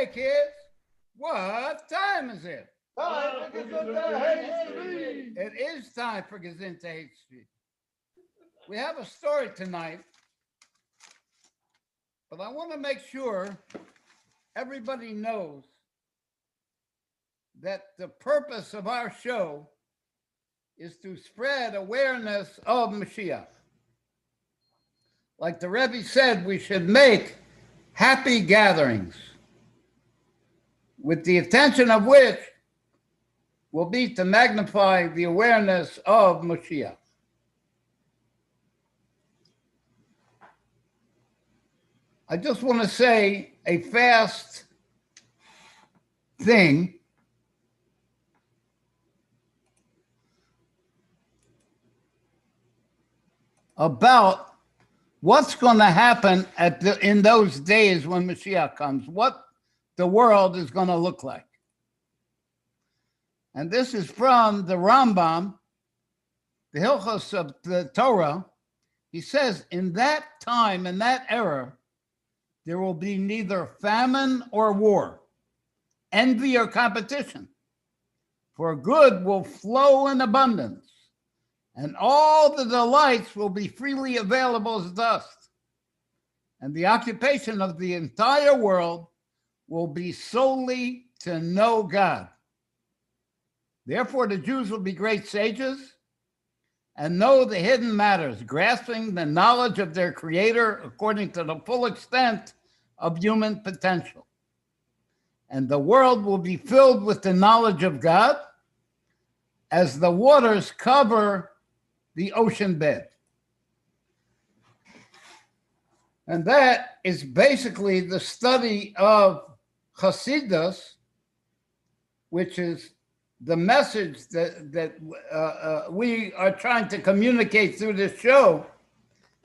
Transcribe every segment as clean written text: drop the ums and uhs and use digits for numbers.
Hey kids, what time is it? Time for Gezintahait Street. It is time for Gezintahait Street. We have a story tonight, but I want to make sure everybody knows that the purpose of our show is to spread awareness of Mashiach. Like the Rebbe said, we should make happy gatherings, with the intention of which will be to magnify the awareness of Mashiach. I just want to say a fast thing about what's going to happen in those days when Mashiach comes, what the world is going to look like. And this is from the Rambam, the Hilchos of the Torah. He says, in that time, in that era, there will be neither famine or war, envy or competition, for good will flow in abundance, and all the delights will be freely available as dust. And the occupation of the entire world will be solely to know God. Therefore, the Jews will be great sages and know the hidden matters, grasping the knowledge of their Creator according to the full extent of human potential. And the world will be filled with the knowledge of God as the waters cover the ocean bed. And that is basically the study of Hasidus, which is the message that we are trying to communicate through this show,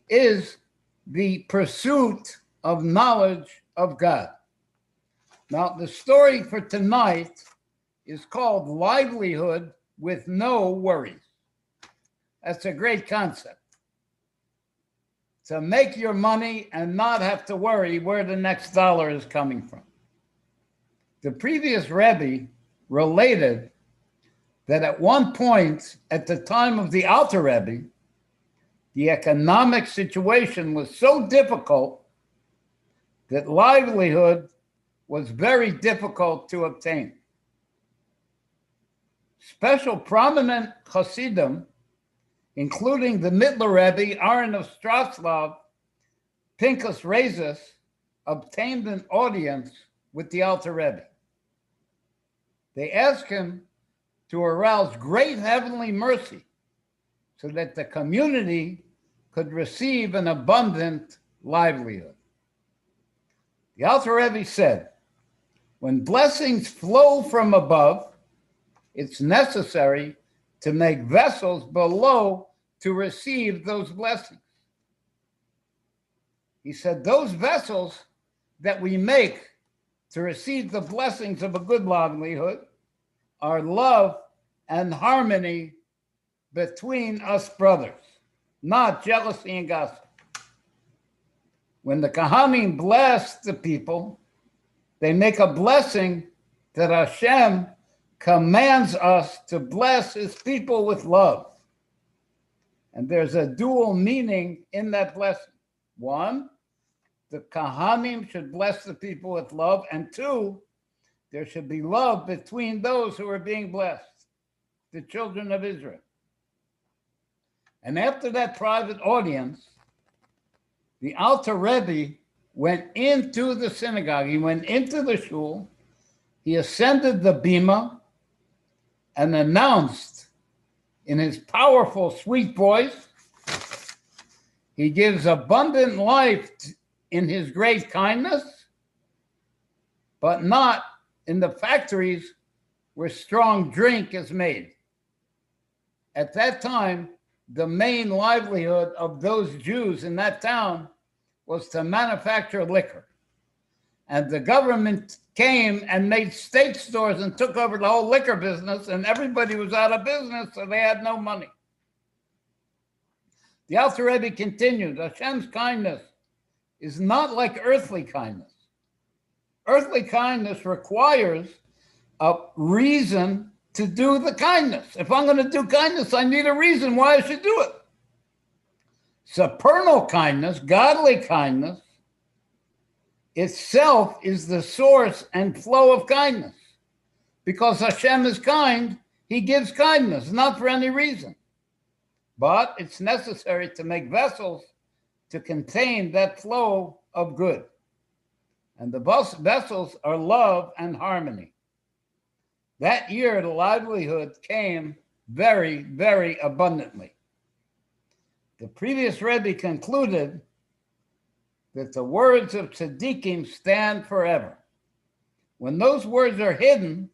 is the pursuit of knowledge of God. Now, the story for tonight is called Livelihood with No Worries. That's a great concept. To make your money and not have to worry where the next dollar is coming from. The previous Rebbe related that at one point, at the time of the Alter Rebbe, the economic situation was so difficult that livelihood was very difficult to obtain. Special prominent Hasidim, including the Mittler Rebbe, Aaron of Straslav, Pinchas Rezes, obtained an audience with the Alter Rebbe. They asked him to arouse great heavenly mercy so that the community could receive an abundant livelihood. The Alter Rebbe said, when blessings flow from above, it's necessary to make vessels below to receive those blessings. He said, those vessels that we make to receive the blessings of a good livelihood are love and harmony between us brothers, not jealousy and gossip. When the Kohanim bless the people, they make a blessing that Hashem commands us to bless his people with love. And there's a dual meaning in that blessing. One, the Kohanim should bless the people with love. And two, there should be love between those who are being blessed, the children of Israel. And after that private audience, the Alter Rebbe went into the synagogue. He went into the shul. He ascended the bima and announced in his powerful, sweet voice, he gives abundant life in his great kindness, but not in the factories where strong drink is made. At that time, the main livelihood of those Jews in that town was to manufacture liquor. And the government came and made state stores and took over the whole liquor business, and everybody was out of business, so they had no money. The Alter Rebbe continued, Hashem's kindness is not like earthly kindness. Earthly kindness requires a reason to do the kindness. If I'm going to do kindness, I need a reason why I should do it. Supernal kindness, godly kindness, itself is the source and flow of kindness. Because Hashem is kind, he gives kindness, not for any reason. But it's necessary to make vessels to contain that flow of good. And the vessels are love and harmony. That year, the livelihood came very, very abundantly. The previous Rebbe concluded that the words of tzaddikim stand forever. When those words are hidden,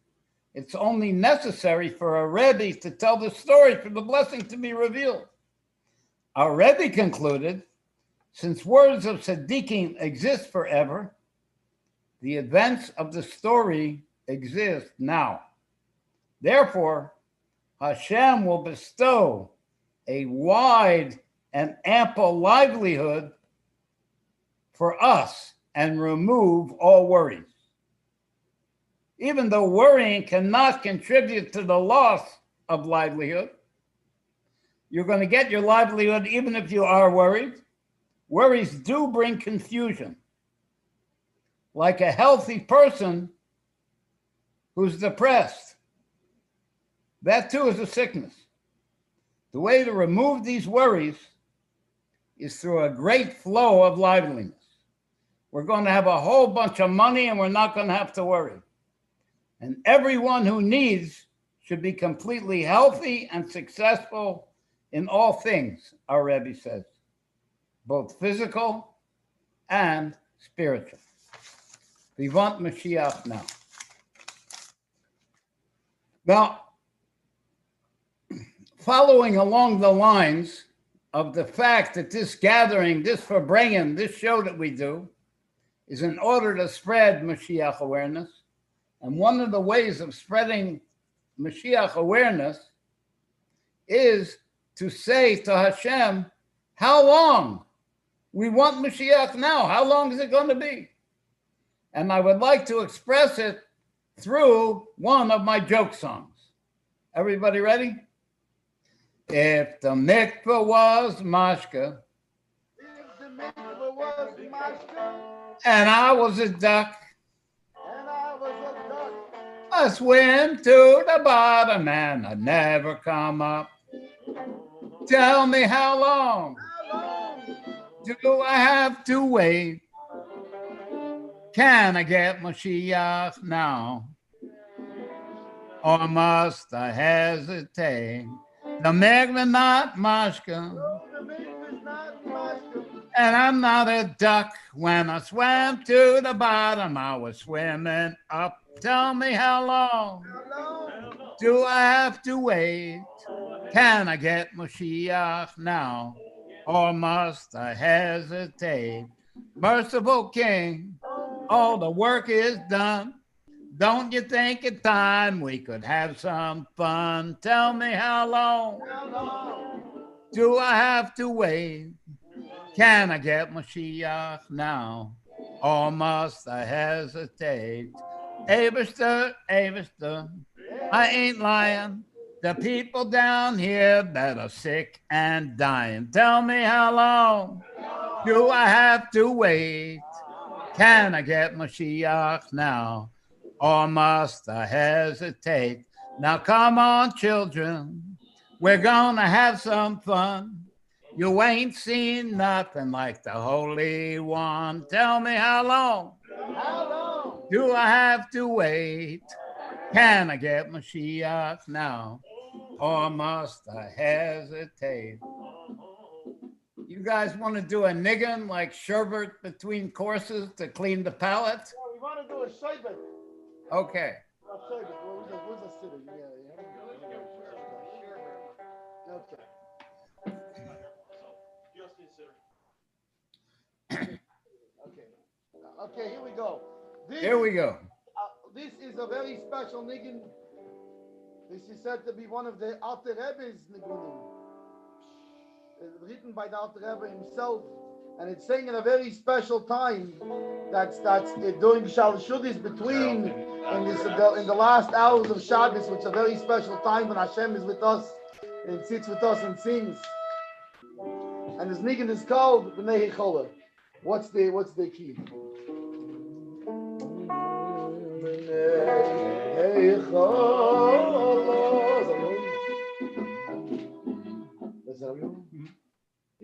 it's only necessary for a Rebbe to tell the story for the blessing to be revealed. Our Rebbe concluded, since words of tzaddikim exist forever, the events of the story exist now. Therefore, Hashem will bestow a wide and ample livelihood for us and remove all worries. Even though worrying cannot contribute to the loss of livelihood, you're going to get your livelihood even if you are worried. Worries do bring confusion. Like a healthy person who's depressed. That too is a sickness. The way to remove these worries is through a great flow of liveliness. We're going to have a whole bunch of money and we're not going to have to worry. And everyone who needs should be completely healthy and successful in all things, our Rebbe says, both physical and spiritual. We want Mashiach now. Now, following along the lines of the fact that this gathering, this Farbrengen, this show that we do, is in order to spread Mashiach awareness. And one of the ways of spreading Mashiach awareness is to say to Hashem, how long? We want Mashiach now. How long is it going to be? And I would like to express it through one of my joke songs. Everybody ready? If the mikveh was mashka, If the mikveh was mashka, and I was a duck, and I was a duck, I swim to the bottom and I'd never come up. Tell me how long how long? do I have to wait? Can I get Mashiach now? Or must I hesitate? The mikveh not mashka, Oh, the mikveh's not mashka, and I'm not a duck. When I swam to the bottom, I was swimming up. Tell me how long how long? do I have to wait? Can I get Mashiach now? Or must I hesitate? Merciful King, all the work is done. Don't you think it's time we could have some fun? Tell me how long How long? do I have to wait? Can I get Mashiach now? Or must I hesitate? Averster, I ain't lying. The people down here that are sick and dying. Tell me how long do I have to wait? Can I get Mashiach now? Or must I hesitate? Now come on, children. We're gonna have some fun. You ain't seen nothing like the Holy One. Tell me how long How long? do I have to wait? Can I get Mashiach now? Or must I hesitate? You guys want to do a niggin like sherbet between courses to clean the palate? Yeah, we want to do a sherbet. Okay. A sherbet. Where's the city? Yeah. Okay. Okay, here we go. Here we go. This is a very special niggin. This is said to be one of the Alter Rebbe's niggunim. Written by the Alter Rebbe himself. and it's saying in a very special time that's during Shalshudis between in the last hours of Shabbos, which is a very special time when Hashem is with us and sits with us and sings. And this niggin is called B'nei Chola. What's the key? B'nei Chola. Let's have you.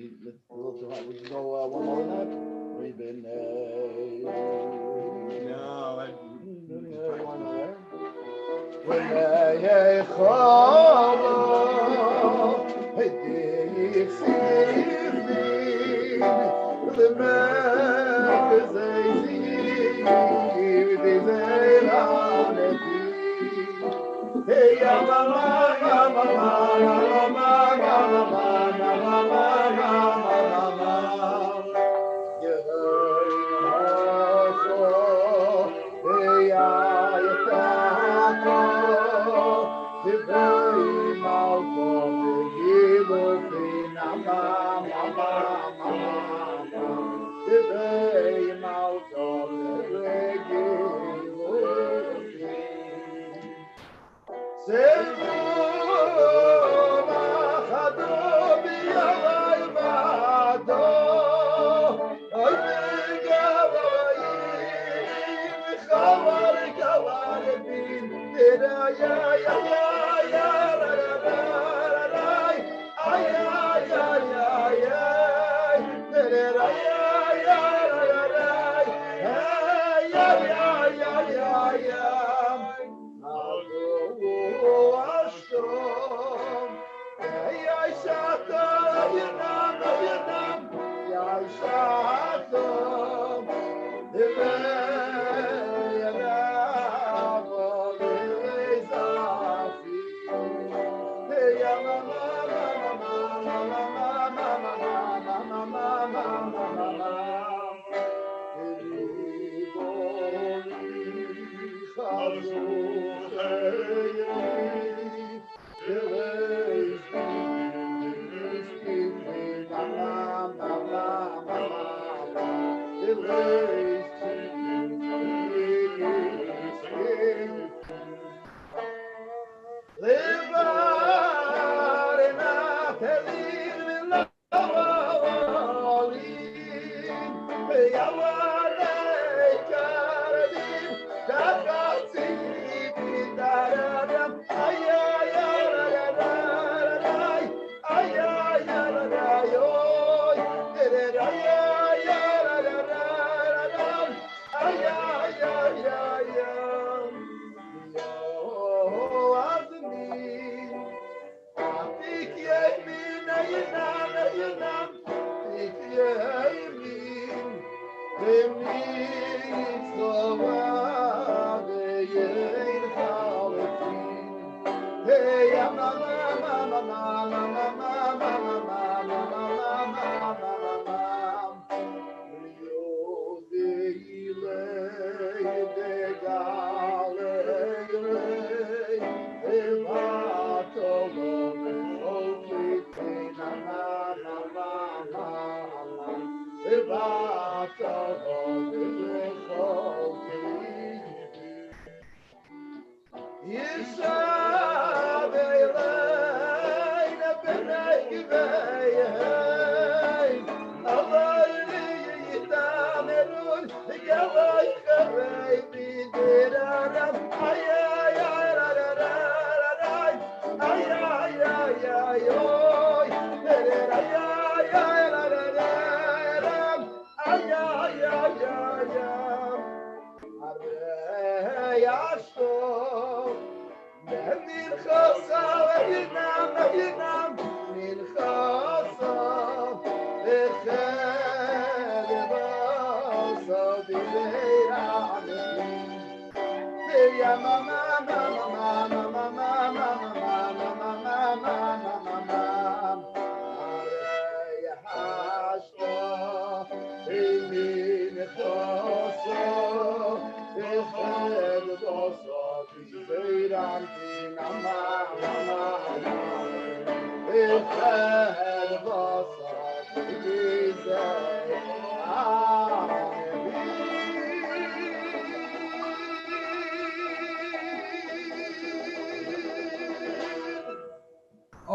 It's a little too high. We can go one more than that. We've been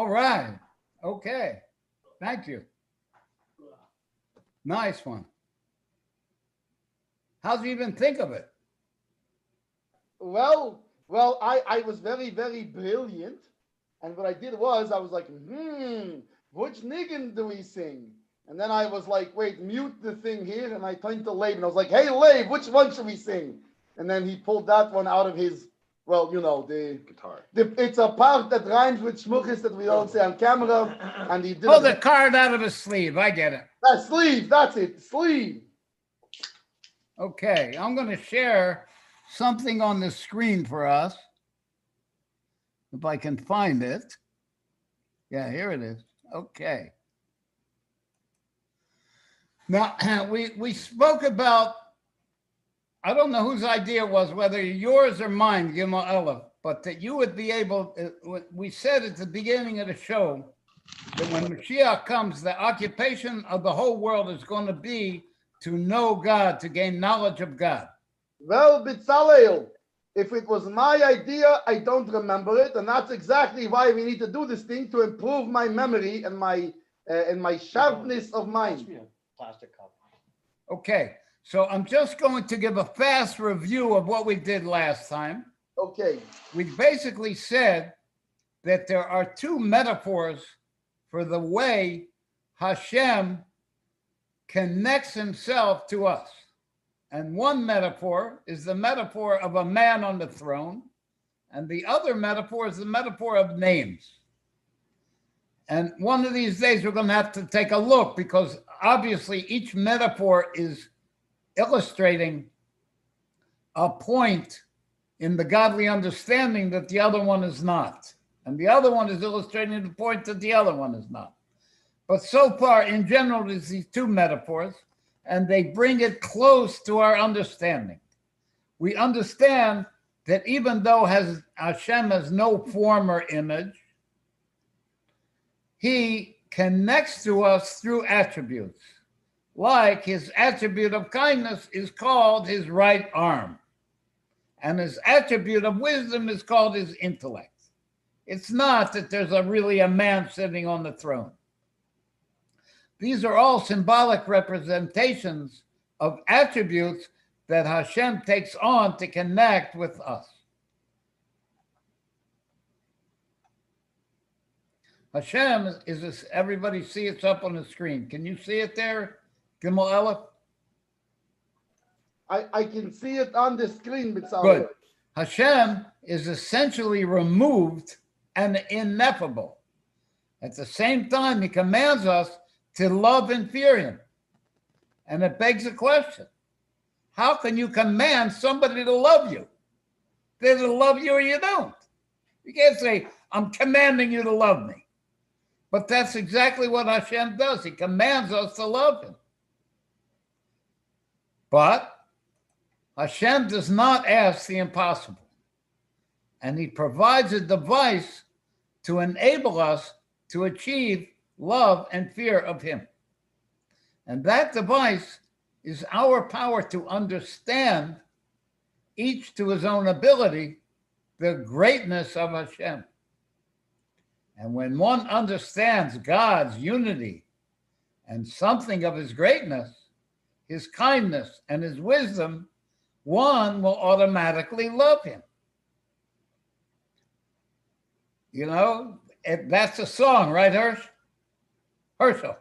All right. Okay. Thank you. Nice one. How'd you even think of it? Well, I was very, very brilliant. And what I did was I was like, which niggin do we sing? And then I was like, wait, mute the thing here. And I turned to Leib and I was like, hey, Leib, which one should we sing? And then he pulled that one out of his, well, you know, the Guitar. it's a part that rhymes with shmuchis that we don't say on camera. And he did Pull the card out of his sleeve. I get it. that sleeve. That's it. Sleeve. Okay. I'm going to share something on the screen for us. If I can find it. Yeah, here it is. Okay. Now, we spoke about, I don't know whose idea it was, whether yours or mine, Gimel Aleph, but that you would be able, we said at the beginning of the show that when Mashiach comes, the occupation of the whole world is going to be to know God, to gain knowledge of God. Well, Bitzalel, if it was my idea, I don't remember it, and that's exactly why we need to do this thing to improve my memory and my sharpness of mind. Plastic cup. Okay, so I'm just going to give a fast review of what we did last time. Okay. We basically said that there are two metaphors for the way Hashem connects himself to us. And one metaphor is the metaphor of a man on the throne, and the other metaphor is the metaphor of names. And one of these days we're going to have to take a look, because obviously each metaphor is illustrating a point in the godly understanding that the other one is not. And the other one is illustrating the point that the other one is not. But so far, in general, there's these two metaphors, and they bring it close to our understanding. We understand that even though Hashem has no form or image, he connects to us through attributes. Like his attribute of kindness is called his right arm, and his attribute of wisdom is called his intellect. It's not that there's really a man sitting on the throne. These are all symbolic representations of attributes that Hashem takes on to connect with us. Hashem is this, everybody see it's up on the screen. Can you see it there, Gimel Aleph? I can see it on the screen, Bitzalel. Good. Hashem is essentially removed and ineffable. At the same time, he commands us to love and fear him. And it begs a question. How can you command somebody to love you? They either love you or you don't. You can't say, I'm commanding you to love me. But that's exactly what Hashem does. He commands us to love him. But Hashem does not ask the impossible. And he provides a device to enable us to achieve love and fear of him. And that device is our power to understand, each to his own ability, the greatness of Hashem. And when one understands God's unity and something of his greatness, his kindness, and his wisdom, one will automatically love him. You know, that's a song, right, Herschel?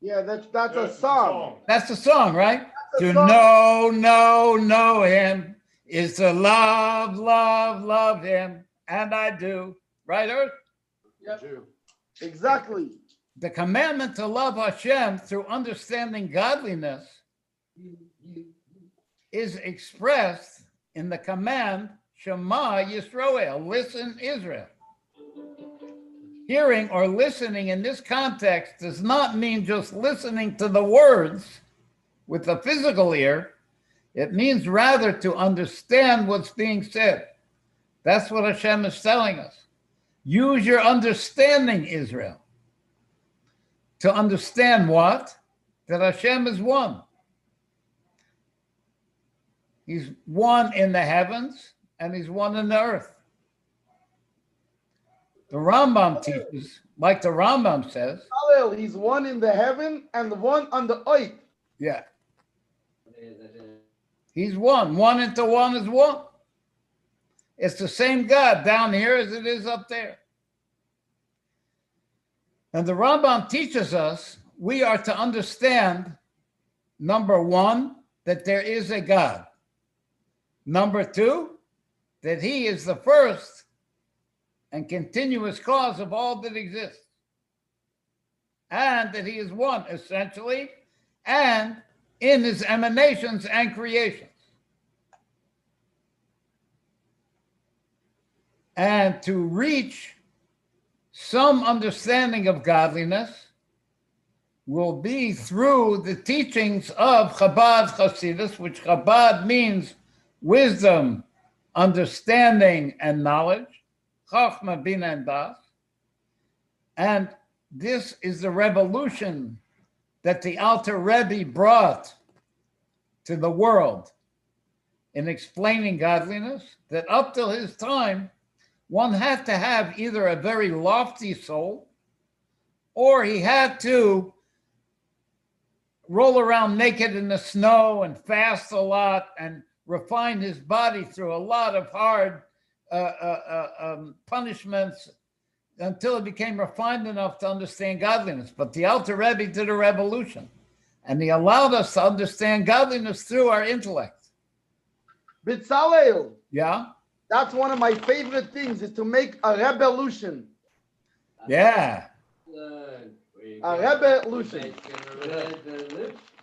Yeah, that's a song. That's the song, right? To song. know him is to love him. And I do. Right, Earth? Yep. Exactly. The commandment to love Hashem through understanding godliness is expressed in the command, Shema Yisroel, listen Israel. Hearing or listening in this context does not mean just listening to the words with the physical ear. It means rather to understand what's being said. That's what Hashem is telling us. Use your understanding, Israel. To understand what? That Hashem is one. He's one in the heavens and he's one in the earth. The Rambam teaches like the Rambam says. Hallel, he's one in the heaven and the one on the earth. Yeah. He's one. One into one is one. It's the same God down here as it is up there. And the Rambam teaches us we are to understand, number one, that there is a God. Number two, that he is the first and continuous cause of all that exists. And that he is one, essentially, and in his emanations and creations. And to reach some understanding of godliness will be through the teachings of Chabad Hasidus, which Chabad means wisdom, understanding, and knowledge, Chachma, Bina, and Das. And this is the revolution that the Alter Rebbe brought to the world in explaining godliness, that up till his time, one had to have either a very lofty soul, or he had to roll around naked in the snow and fast a lot and refine his body through a lot of hard punishments until it became refined enough to understand godliness. But the Alter Rebbe did a revolution, and he allowed us to understand godliness through our intellect. Bitzalel. Yeah? That's one of my favorite things, is to make a revolution. Yeah. A revolution.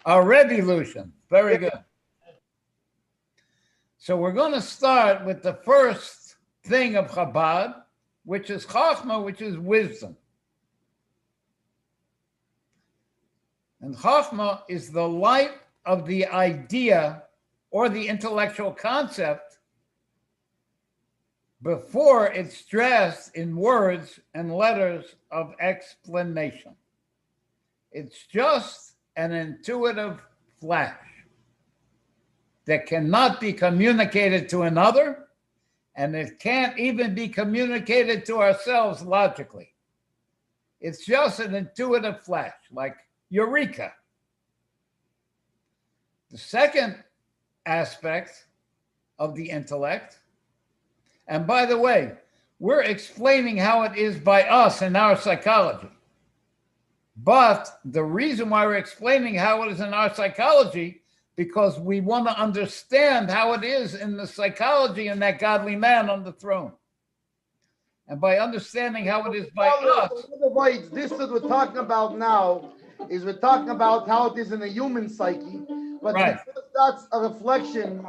A revolution. Very good. So we're going to start with the first thing of Chabad, which is Chachma, which is wisdom. And Chachma is the light of the idea or the intellectual concept before it's dressed in words and letters of explanation. It's just an intuitive flash that cannot be communicated to another, and it can't even be communicated to ourselves logically. It's just an intuitive flash, like eureka. The second aspect of the intellect, and by the way, we're explaining how it is by us in our psychology. But the reason why we're explaining how it is in our psychology, because we want to understand how it is in the psychology in that godly man on the throne. And by understanding how it is by us. This that we're talking about now is we're talking about how it is in the human psyche. But right. That's a reflection.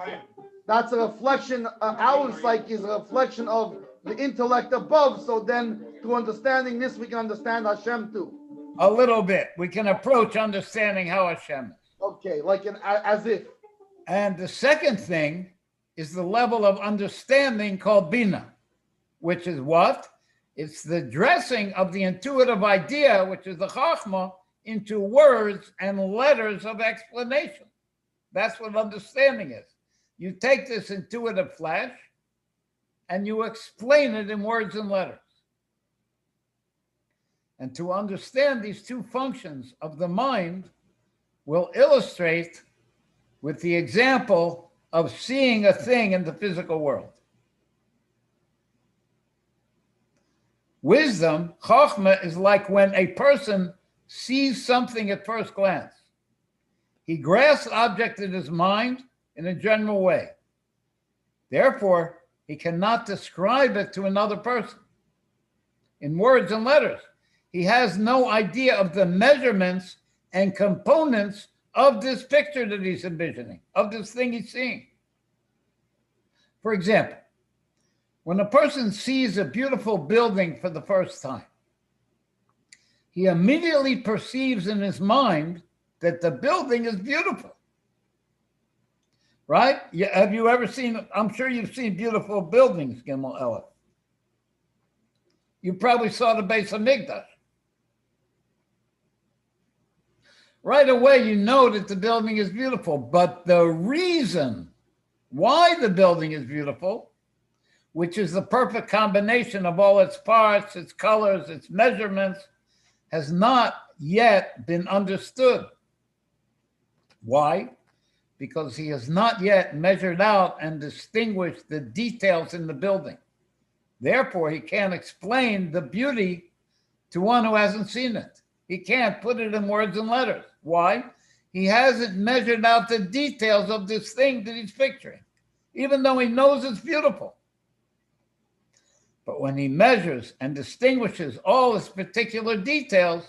That's a reflection. Our psyche is a reflection of the intellect above. So then, through understanding this, we can understand Hashem too. A little bit. We can approach understanding how Hashem is. Okay, like as if. And the second thing is the level of understanding called Bina, which is what? It's the dressing of the intuitive idea, which is the Chachma, into words and letters of explanation. That's what understanding is. You take this intuitive flash and you explain it in words and letters. And to understand these two functions of the mind, we'll illustrate with the example of seeing a thing in the physical world. Wisdom, Chachma, is like when a person sees something at first glance. He grasps the object in his mind in a general way. Therefore, he cannot describe it to another person in words and letters. He has no idea of the measurements and components of this picture that he's envisioning, of this thing he's seeing. For example, when a person sees a beautiful building for the first time, he immediately perceives in his mind that the building is beautiful. Right? Have you ever seen, I'm sure you've seen beautiful buildings, Gimel Elef. You probably saw the base of Migdash. Right away, you know that the building is beautiful, but the reason why the building is beautiful which is the perfect combination of all its parts, its colors, its measurements, has not yet been understood. Why? Because he has not yet measured out and distinguished the details in the building. Therefore, he can't explain the beauty to one who hasn't seen it. He can't put it in words and letters. Why? He hasn't measured out the details of this thing that he's picturing, even though he knows it's beautiful. But when he measures and distinguishes all its particular details,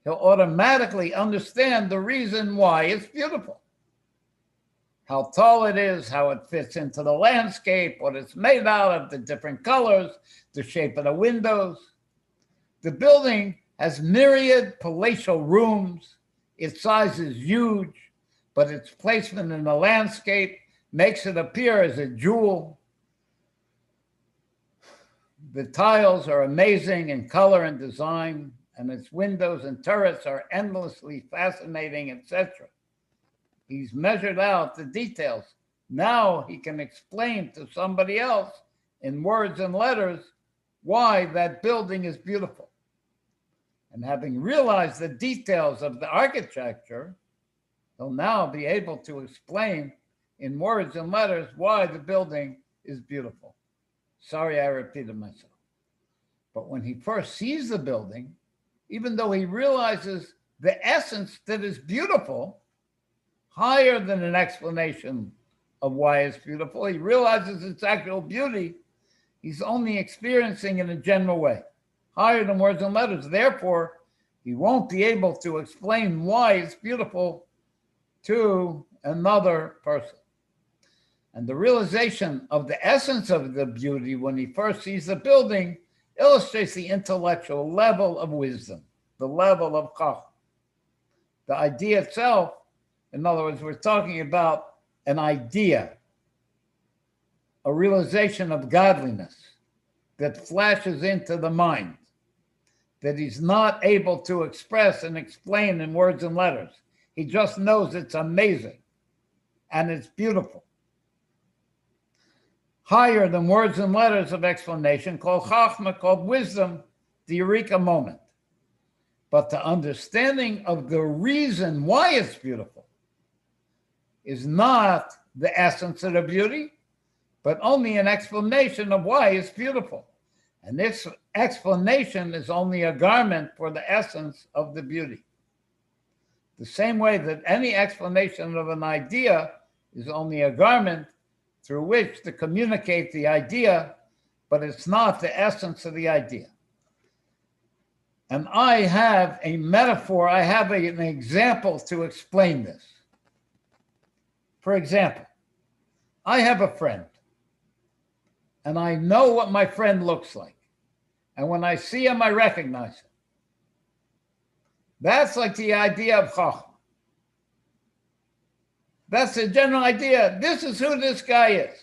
he'll automatically understand the reason why it's beautiful. How tall it is, how it fits into the landscape, what it's made out of, the different colors, the shape of the windows. The building has myriad palatial rooms. Its size is huge, but its placement in the landscape makes it appear as a jewel. The tiles are amazing in color and design, and its windows and turrets are endlessly fascinating, etc. He's measured out the details. Now he can explain to somebody else in words and letters why that building is beautiful. And having realized the details of the architecture, he'll now be able to explain in words and letters why the building is beautiful. Sorry, I repeated myself. But when he first sees the building, even though he realizes the essence that is beautiful, higher than an explanation of why it's beautiful, he realizes its actual beauty, he's only experiencing in a general way, higher than words and letters. Therefore, he won't be able to explain why it's beautiful to another person. And the realization of the essence of the beauty when he first sees the building illustrates the intellectual level of wisdom, the level of chachma. The idea itself, in other words, we're talking about an idea, a realization of godliness that flashes into the mind, that he's not able to express and explain in words and letters. He just knows it's amazing and it's beautiful. Higher than words and letters of explanation, called chachma, called wisdom, the eureka moment. But the understanding of the reason why it's beautiful is not the essence of the beauty, but only an explanation of why it's beautiful. And this explanation is only a garment for the essence of the beauty. The same way that any explanation of an idea is only a garment through which to communicate the idea, but it's not the essence of the idea. And I have a metaphor, I have an example to explain this. For example, I have a friend, and I know what my friend looks like. And when I see him, I recognize him. That's like the idea of chachma. That's the general idea. This is who this guy is.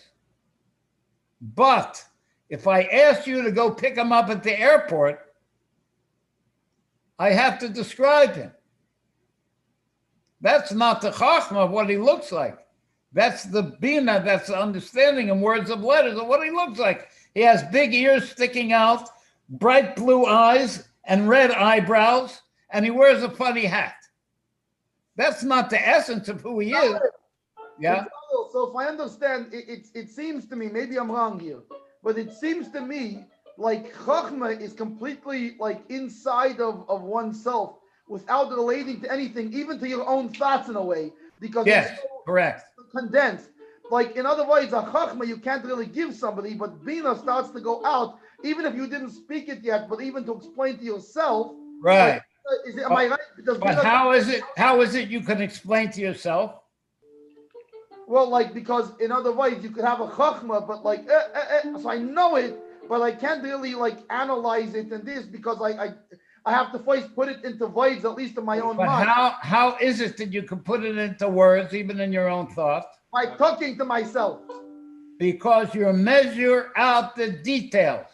But if I ask you to go pick him up at the airport, I have to describe him. That's not the chachma of what he looks like. That's the bina, that's the understanding in words of letters of what he looks like. He has big ears sticking out, bright blue eyes, and red eyebrows, and he wears a funny hat. That's not the essence of who he is. Yeah. So if I understand, it seems to me, maybe I'm wrong here, but it seems to me like chachma is completely like inside of oneself without relating to anything, even to your own thoughts in a way, because yes, it's so correct. condensed. Like in other words, a chachma you can't really give somebody, but bina starts to go out, even if you didn't speak it yet, but even to explain to yourself. Right. Like, am I right? Because but how is it you can explain to yourself? Well, like, because in other ways you could have a chachma, but like, so I know it, but I can't really like analyze it and this because I have to first put it into voids, at least in my own mind. But how is it that you can put it into words, even in your own thoughts? By talking to myself. Because you measure out the details.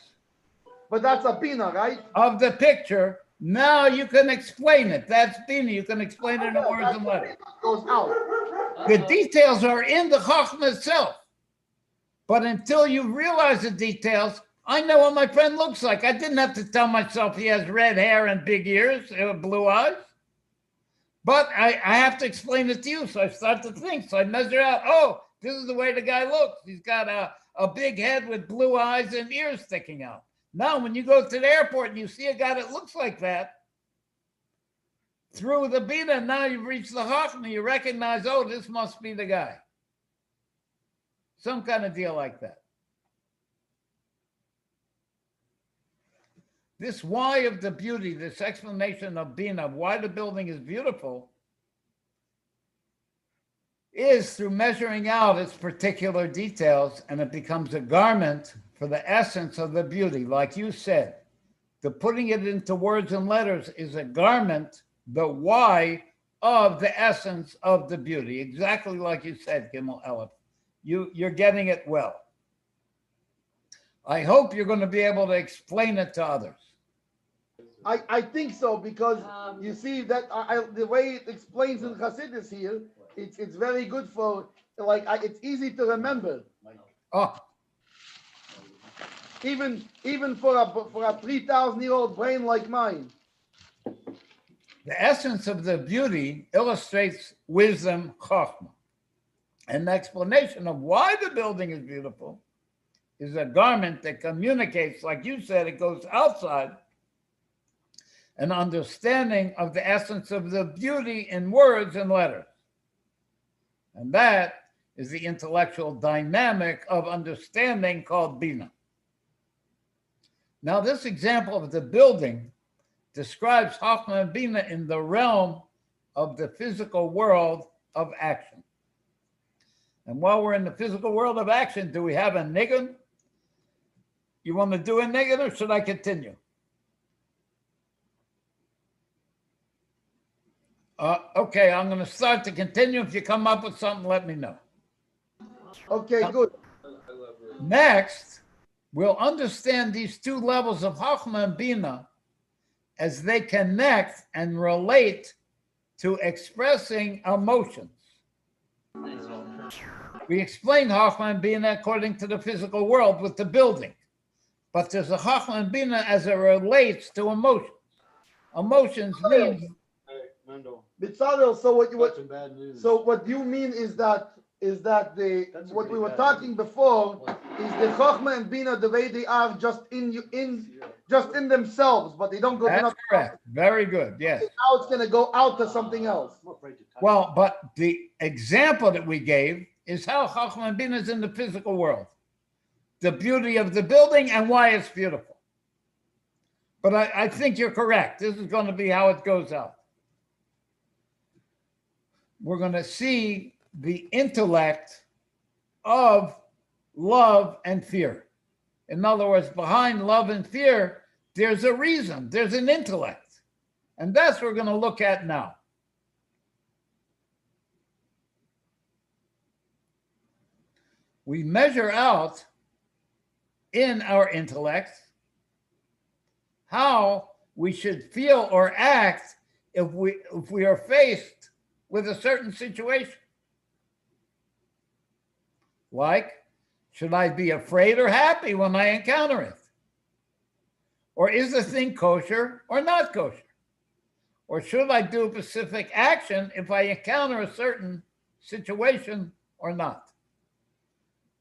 But that's a bina, right? Of the picture. Now you can explain it. That's bina. You can explain it in words and letters. Goes out. The details are in the chachma itself. But until you realize the details, I know what my friend looks like. I didn't have to tell myself he has red hair and big ears, blue eyes. But I have to explain it to you. So I start to think. So I measure out, oh, this is the way the guy looks. He's got a big head with blue eyes and ears sticking out. Now, when you go to the airport and you see a guy that looks like that, through the Bina, now you've reached the Chachma, you recognize, oh, this must be the guy. Some kind of deal like that. This why of the beauty, this explanation of Bina, why the building is beautiful, is through measuring out its particular details, and it becomes a garment for the essence of the beauty. Like you said, the putting it into words and letters is a garment, the why of the essence of the beauty. Exactly like you said, Gimel Aleph. You're getting it well. I hope you're going to be able to explain it to others. I think so, because you see that the way it explains in Chassidus here, it's very good for, like, it's easy to remember. Oh, Even for a 3,000-year-old brain like mine. the essence of the beauty illustrates wisdom, Chachma. And the explanation of why the building is beautiful is a garment that communicates, like you said, it goes outside, an understanding of the essence of the beauty in words and letters. And that is the intellectual dynamic of understanding called Bina. Now, this example of the building describes Chachma and Bina in the realm of the physical world of action. And while we're in the physical world of action, do we have a nigun? You want to do a nigun, or should I continue? Okay, I'm going to start to continue. If you come up with something, let me know. Okay, good. Next, we'll understand these two levels of Chachma and Bina as they connect and relate to expressing emotions. We explained Chachma and Bina according to the physical world with the building, but there's a Chachma and Bina as it relates to emotions. Emotions means. Bitzadel, so what you mean is that what we were talking before is the Chochma and Bina the way they are just in themselves, but they don't go. That's correct. Very good. Yes. Now it's going to go out to something else. Well, but the example that we gave is how Chochma and Bina is in the physical world, the beauty of the building and why it's beautiful. But I think you're correct. This is going to be how it goes out. We're going to see the intellect of love and fear. In other words, behind love and fear, there's a reason, there's an intellect. And that's what we're going to look at now. We measure out in our intellect how we should feel or act if we are faced with a certain situation. Like, should I be afraid or happy when I encounter it? Or is the thing kosher or not kosher? Or should I do a specific action if I encounter a certain situation or not?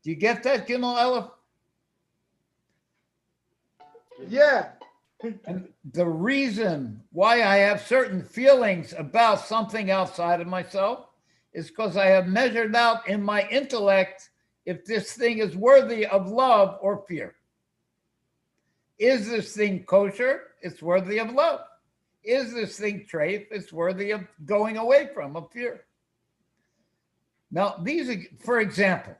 Do you get that, Gimel Aleph? Yeah. And the reason why I have certain feelings about something outside of myself is because I have measured out in my intellect if this thing is worthy of love or fear. Is this thing kosher? It's worthy of love. Is this thing treif? It's worthy of going away from, of fear. Now, these are, for example,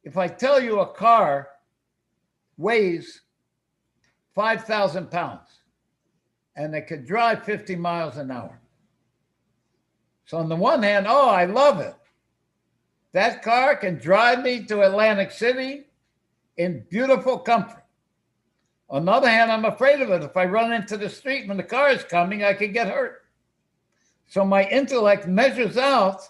if I tell you a car weighs 5,000 pounds and it could drive 50 miles an hour. So on the one hand, oh, I love it. That car can drive me to Atlantic City in beautiful comfort. On the other hand, I'm afraid of it. If I run into the street when the car is coming, I could get hurt. So my intellect measures out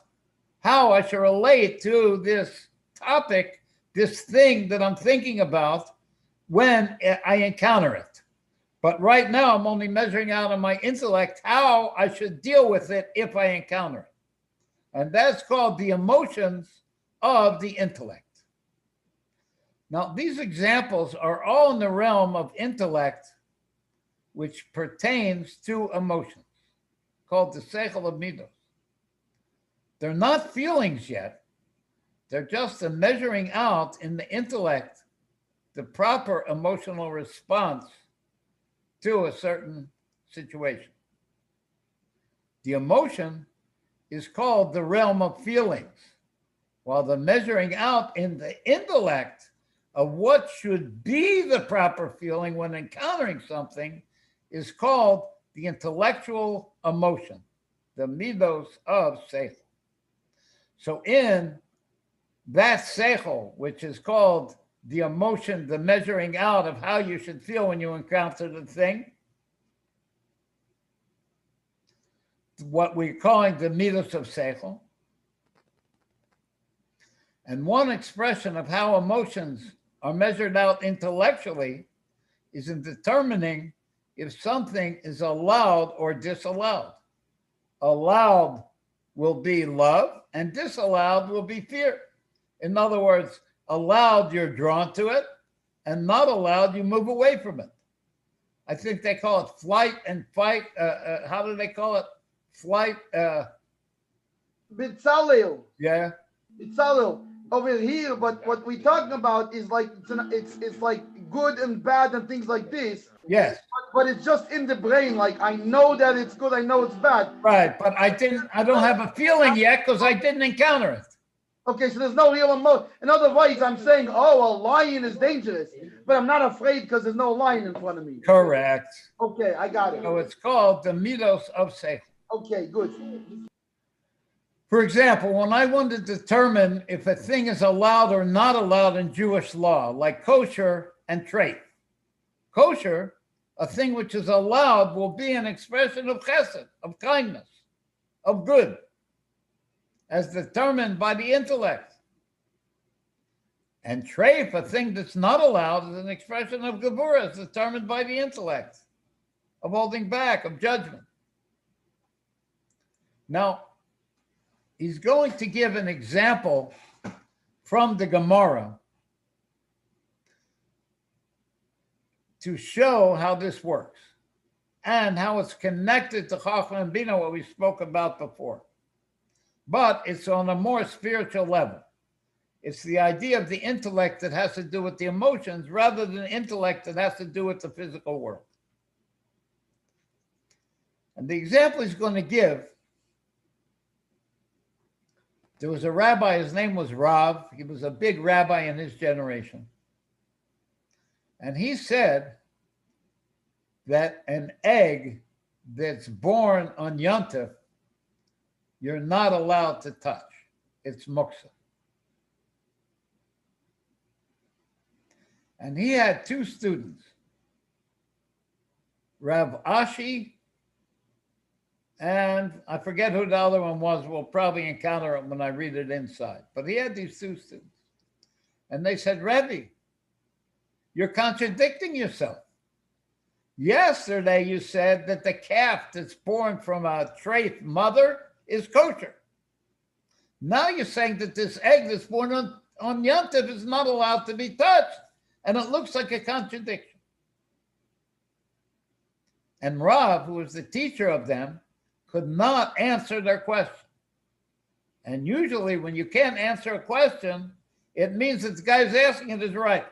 how I should relate to this topic this thing that I'm thinking about when I encounter it. But right now, I'm only measuring out on my intellect how I should deal with it if I encounter it. And that's called the emotions of the intellect. Now, these examples are all in the realm of intellect, which pertains to emotions, called the seichel of midos. They're not feelings yet. They're just a measuring out in the intellect the proper emotional response to a certain situation. The emotion is called the realm of feelings, while the measuring out in the intellect of what should be the proper feeling when encountering something is called the intellectual emotion, the midos of seichel. So in that seichel, which is called the emotion, the measuring out of how you should feel when you encounter the thing, what we're calling the midos of seichel. And one expression of how emotions are measured out intellectually is in determining if something is allowed or disallowed. Allowed will be love, and disallowed will be fear. In other words, allowed, you're drawn to it, and not allowed, you move away from it. I think they call it flight and fight. How do they call it? Flight. Bitzalel. Yeah. Bitzalel. Over here, but what we're talking about is like it's like good and bad and things like this. Yes. But it's just in the brain. Like I know that it's good, I know it's bad. Right, but I don't have a feeling yet because I didn't encounter it. Okay, so there's no real emotion. In other words, I'm saying, oh, a lion is dangerous, but I'm not afraid because there's no lion in front of me. Correct. Okay, I got it. So it's called the midos of seichel. Okay, good. For example, when I want to determine if a thing is allowed or not allowed in Jewish law, like kosher and treif. Kosher, a thing which is allowed, will be an expression of chesed, of kindness, of good, as determined by the intellect. And treif, a thing that's not allowed, is an expression of gevurah, as determined by the intellect, of holding back, of judgment. Now, he's going to give an example from the Gemara to show how this works and how it's connected to Chachma and Bina, what we spoke about before. But it's on a more spiritual level. It's the idea of the intellect that has to do with the emotions rather than the intellect that has to do with the physical world. And the example he's going to give, there was a rabbi, his name was Rav. He was a big rabbi in his generation. And he said that an egg that's born on Yom Tov, you're not allowed to touch. It's muksa. And he had two students, Rav Ashi, and I forget who the other one was. We'll probably encounter it when I read it inside. But he had these two students. And they said, Rebbe, you're contradicting yourself. Yesterday you said that the calf that's born from a treif mother is kosher. Now you're saying that this egg that's born on Yom Tov is not allowed to be touched. And it looks like a contradiction. And Rav, who was the teacher of them, could not answer their question. And usually when you can't answer a question, it means that the guy who's asking it is right.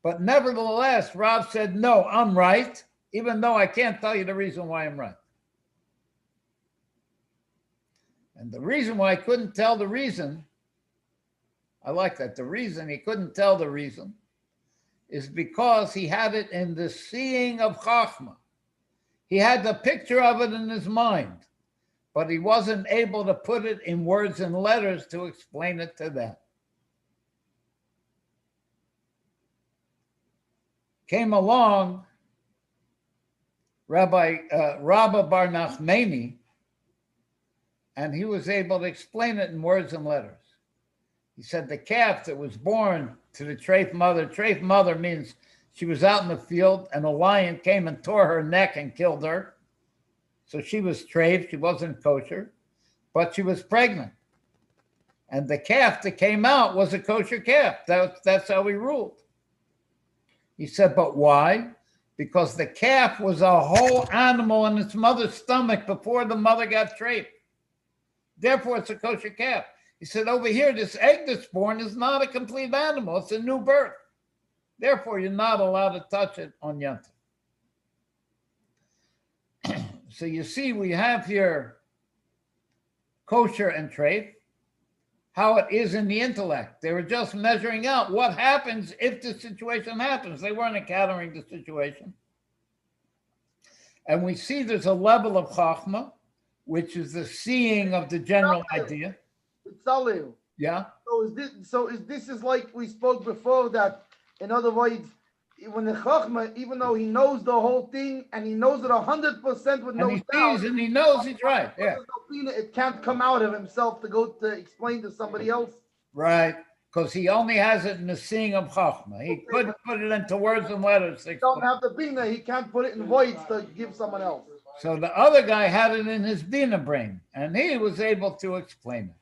But nevertheless, Rav said, no, I'm right, even though I can't tell you the reason why I'm right. And the reason why I couldn't tell the reason, I like that, the reason he couldn't tell the reason is because he had it in the seeing of Chachma. He had the picture of it in his mind, but he wasn't able to put it in words and letters to explain it to them. Came along Rabbi Bar Nachmani, and he was able to explain it in words and letters. He said the calf that was born to the treif mother means she was out in the field and a lion came and tore her neck and killed her. So she was treif, she wasn't kosher, but she was pregnant. And the calf that came out was a kosher calf. That's how he ruled. He said, but why? Because the calf was a whole animal in its mother's stomach before the mother got treif. Therefore, it's a kosher calf. He said, over here, this egg that's born is not a complete animal. It's a new birth. Therefore, you're not allowed to touch it on Yom Tov. So you see, we have here kosher and treif, how it is in the intellect. They were just measuring out what happens if the situation happens. They weren't encountering the situation. And we see there's a level of chachma, which is the seeing of the general idea. Tzalil. Yeah. So this is like we spoke before, that in other words, when the chachma, even though he knows the whole thing and he knows it 100% with no And he doubt, sees and he knows he's right. Yeah. It can't come out of himself to go to explain to somebody else. Right. Because he only has it in the seeing of chachma. He couldn't put it into words and letters. He don't have the bina. He can't put it in voids to give someone else. So the other guy had it in his bina brain, and he was able to explain it.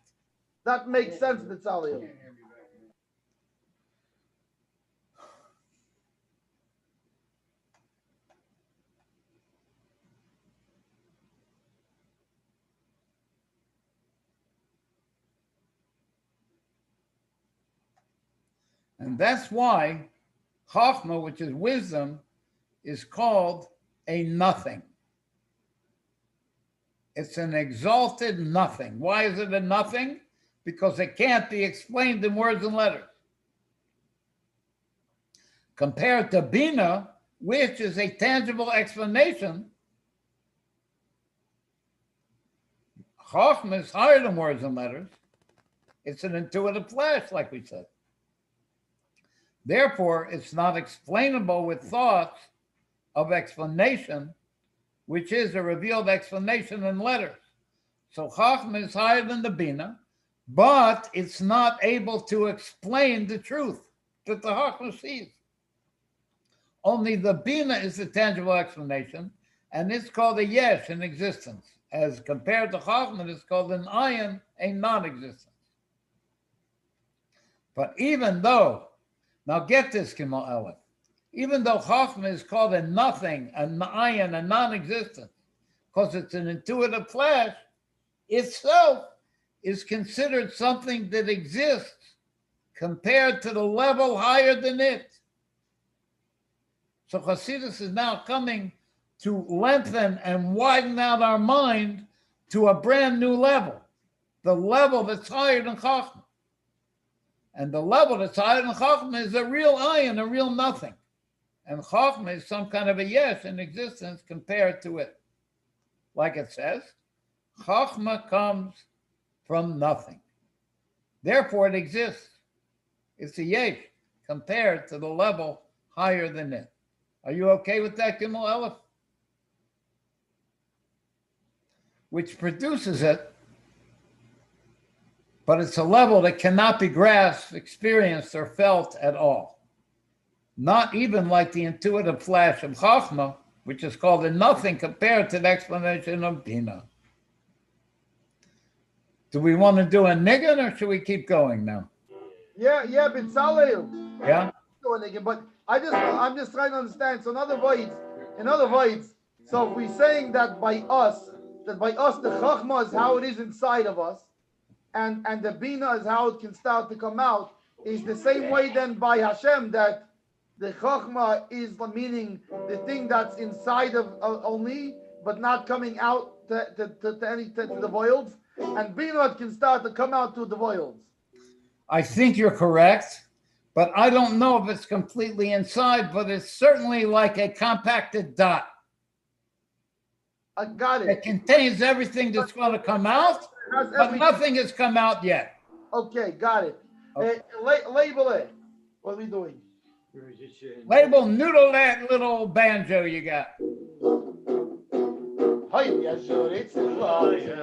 That makes sense, Betzalel. And that's why chachma, which is wisdom, is called a nothing. It's an exalted nothing. Why is it a nothing? Because it can't be explained in words and letters. Compared to bina, which is a tangible explanation, chachma is higher than words and letters. It's an intuitive flash, like we said. Therefore, it's not explainable with thoughts of explanation, which is a revealed explanation in letters. So chachma is higher than the bina, but it's not able to explain the truth that the chachma sees. Only the bina is the tangible explanation, and it's called a yesh, an existence. As compared to chachma, it's called an ayin, a non-existence. But even though, now get this, Gimel Aleph, even though chachma is called a nothing, an ayin, a non-existence, because it's an intuitive flash, itself is considered something that exists compared to the level higher than it. So Chassidus is now coming to lengthen and widen out our mind to a brand new level, the level that's higher than chachma. And the level that's higher than chachma is a real ayin, a real nothing. And chachma is some kind of a yesh in existence compared to it. Like it says, chachma comes from nothing. Therefore, it exists. It's a yesh compared to the level higher than it. Are you okay with that, Gimel Aleph? Which produces it, but it's a level that cannot be grasped, experienced, or felt at all. Not even like the intuitive flash of chachma, which is called a nothing compared to the explanation of bina. Do we want to do a niggin, or should we keep going now? Yeah, Betzalel. Yeah? But I'm just trying to understand. So in other words, so if we're saying that by us the chachma is how it is inside of us, and the bina is how it can start to come out, is the same way then by Hashem, that the chachma is meaning the thing that's inside of only, but not coming out to the voils, and bina can start to come out to the voils. I think you're correct, but I don't know if it's completely inside, but it's certainly like a compacted dot. I got it. It contains everything that's going to come out, but nothing has come out yet. Okay, got it. Okay. Label it. What are we doing? Label, noodle that little banjo you got. Hey, yes, sure, it's a love. Ay, ay, ay, ay, ay, ay, ay, ay, ay. Hey, ay, ay, ay, ay, ay, ay, ay, ay, ay, ay, ay. Ay, ay, ay, ay, ay, ay. Hey, ay, ay, ay, ay, ay, ay, ay. Hey, ay, ay, ay, ay, ay, ay, ay, ay, ay, ay. Hey, ay, ay, ay, ay, ay, ay, ay, ay,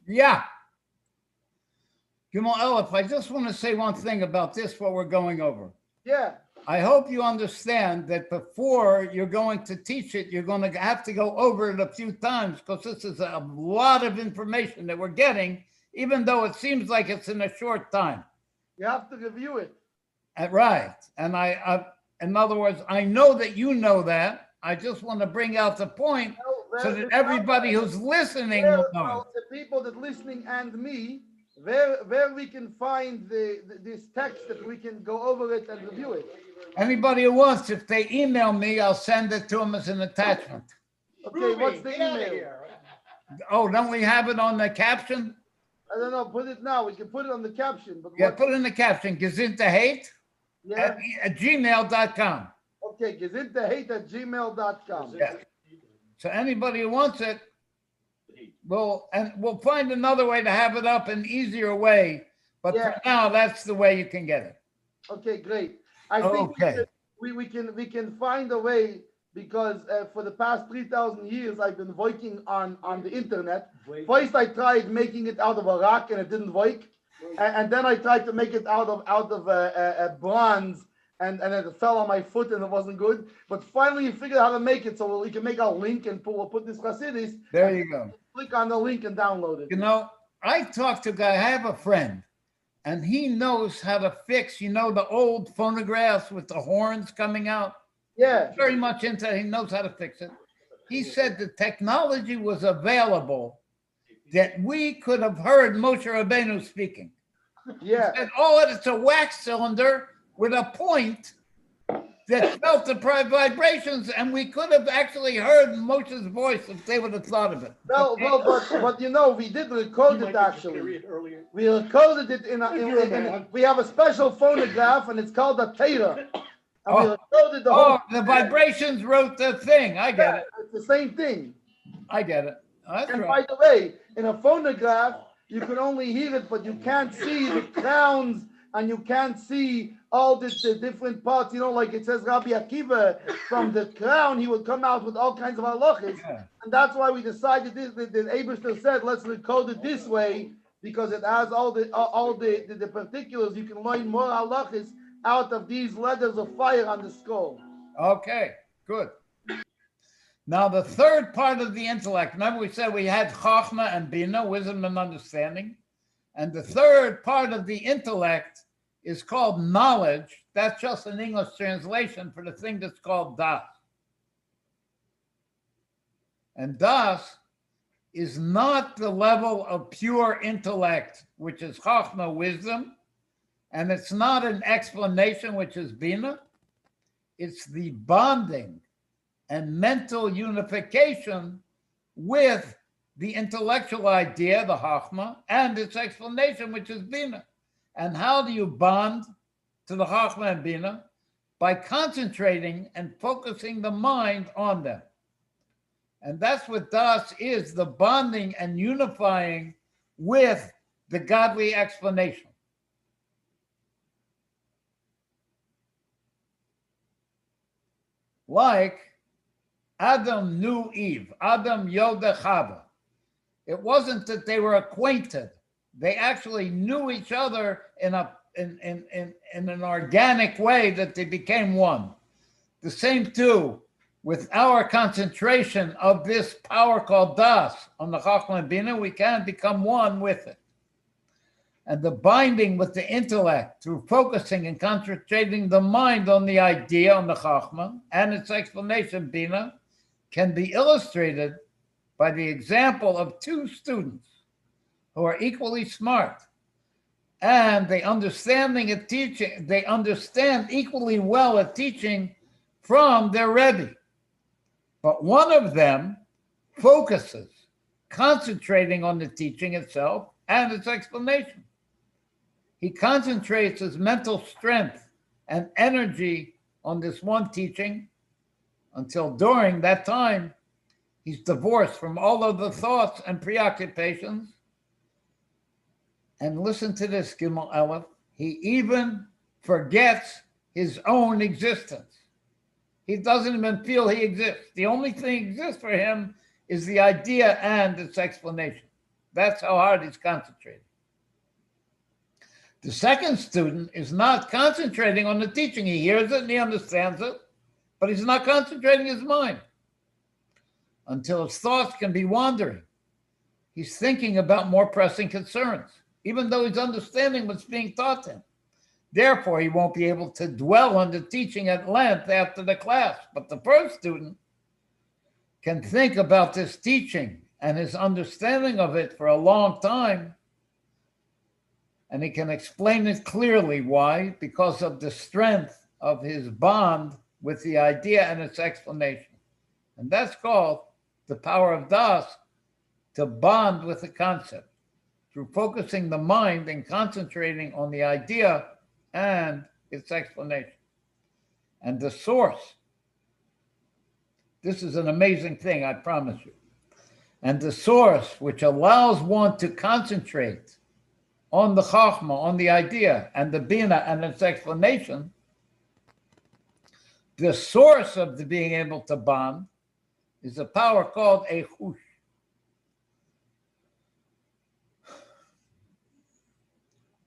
Yeah. Gimel Aleph, I just want to say one thing about this, what we're going over. Yeah. I hope you understand that before you're going to teach it, you're going to have to go over it a few times because this is a lot of information that we're getting, even though it seems like it's in a short time. You have to review it. Right. And in other words, I know that you know that. I just want to bring out the point so that everybody who's listening will know. The people that listening and me, where we can find this text that we can go over it and review it. Anybody who wants, if they email me, I'll send it to them as an attachment. Okay, what's the email? Oh, don't we have it on the caption? I don't know. Put it now. We can put it on the caption. But yeah, put it in the caption. Gezintahait at gmail.com. Okay, gezintahait@gmail.com. Yeah. So anybody who wants it, we'll find another way to have it up, an easier way. But for now, that's the way you can get it. Okay, great. I think we can find a way because for the past 3,000 years I've been working on the internet. First I tried making it out of a rock and it didn't work, and then I tried to make it out of bronze and it fell on my foot and it wasn't good. But finally, we figured out how to make it so we can make our link and we'll put this Hasidis. There you go. Click on the link and download it. You know, I talked to a guy. I have a friend. And he knows how to fix, the old phonographs with the horns coming out. Yeah. Very much into it. He knows how to fix it. He said the technology was available that we could have heard Moshe Rabbeinu speaking. Yeah. He said, it's a wax cylinder with a point that felt the vibrations, and we could have actually heard Moshe's voice if they would have thought of it. But we did record it actually. We recorded it in we have a special phonograph and it's called a Torah. And we recorded the whole the vibrations wrote the thing. I get it. It's the same thing. I get it. That's and right. by the way, in a phonograph, you can only hear it, but you can't see the crowns and you can't see all the different parts, like it says Rabbi Akiva, from the crown, he would come out with all kinds of halachas. Yeah. And that's why we decided this, the Eibishter said, let's record it this way, because it has all the particulars. You can learn more halachas out of these letters of fire on the skull. Okay, good. Now, the third part of the intellect, remember we said we had Chachma and Bina, wisdom and understanding. And the third part of the intellect is called knowledge. That's just an English translation for the thing that's called das. And das is not the level of pure intellect, which is chachma, wisdom, and it's not an explanation, which is bina. It's the bonding and mental unification with the intellectual idea, the chachma, and its explanation, which is bina. And how do you bond to the chachma and bina? By concentrating and focusing the mind on them. And that's what das is, the bonding and unifying with the godly explanation. Like Adam knew Eve, Adam yoda Chava. It wasn't that they were acquainted. They actually knew each other in an organic way that they became one. The same too with our concentration of this power called das on the Chachma and Bina, we can become one with it. And the binding with the intellect through focusing and concentrating the mind on the idea, on the Chachma, and its explanation, Bina, can be illustrated by the example of two students who are equally smart. And they understand equally well at teaching from their Rebbe. But one of them focuses, concentrating on the teaching itself and its explanation. He concentrates his mental strength and energy on this one teaching until during that time, he's divorced from all of the thoughts and preoccupations. And listen to this, Gimel Aleph. He even forgets his own existence. He doesn't even feel he exists. The only thing that exists for him is the idea and its explanation. That's how hard he's concentrating. The second student is not concentrating on the teaching. He hears it and he understands it, but he's not concentrating his mind until his thoughts can be wandering. He's thinking about more pressing concerns, even though he's understanding what's being taught to him. Therefore, he won't be able to dwell on the teaching at length after the class. But the first student can think about this teaching and his understanding of it for a long time, and he can explain it clearly. Why? Because of the strength of his bond with the idea and its explanation. And that's called the power of das, to bond with the concept through focusing the mind and concentrating on the idea and its explanation. And the source, this is an amazing thing, I promise you. And the source which allows one to concentrate on the chachma, on the idea, and the bina and its explanation, the source of the being able to bond is a power called a chush.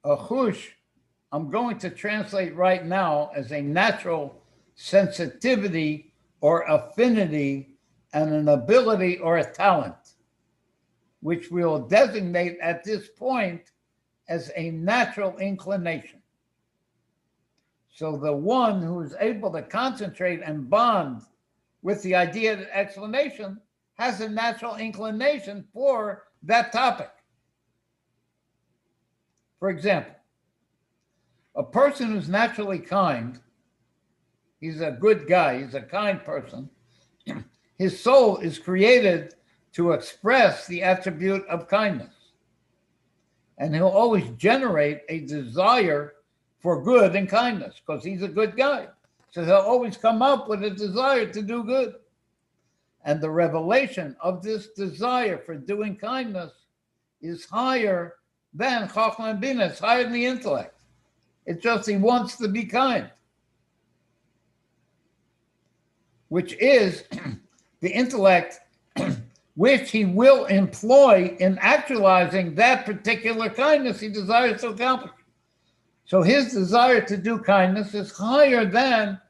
A chush, I'm going to translate right now as a natural sensitivity or affinity and an ability or a talent, which we will designate at this point as a natural inclination. So the one who is able to concentrate and bond with the idea and explanation has a natural inclination for that topic. For example, a person who's naturally kind, he's a good guy, he's a kind person, his soul is created to express the attribute of kindness. And he'll always generate a desire for good and kindness because he's a good guy. So he'll always come up with a desire to do good. And the revelation of this desire for doing kindness is higher than Chachma and Bina. It's higher than the intellect. It's just he wants to be kind, which is the intellect which he will employ in actualizing that particular kindness he desires to accomplish. So his desire to do kindness is higher than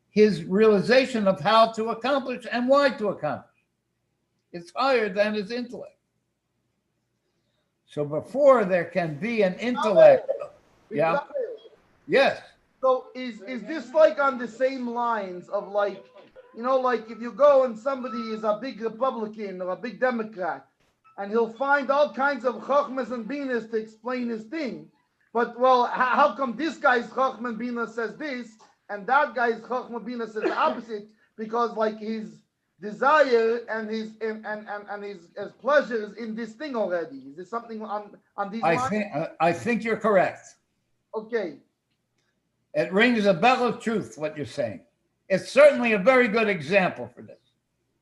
his realization of how to accomplish and why to accomplish. It's higher than his intellect. So before there can be an intellect, yeah, yes. So is this like on the same lines of like, like if you go and somebody is a big Republican or a big Democrat, and he'll find all kinds of chokhmas and binas to explain his thing. But well, how come this guy's chokhmah and bina says this, and that guy's chokhmah and bina says the opposite? Because like his desire and his pleasure is in this thing already. Is there something on these lines? I think you're correct. Okay. It rings a bell of truth, what you're saying. It's certainly a very good example for this.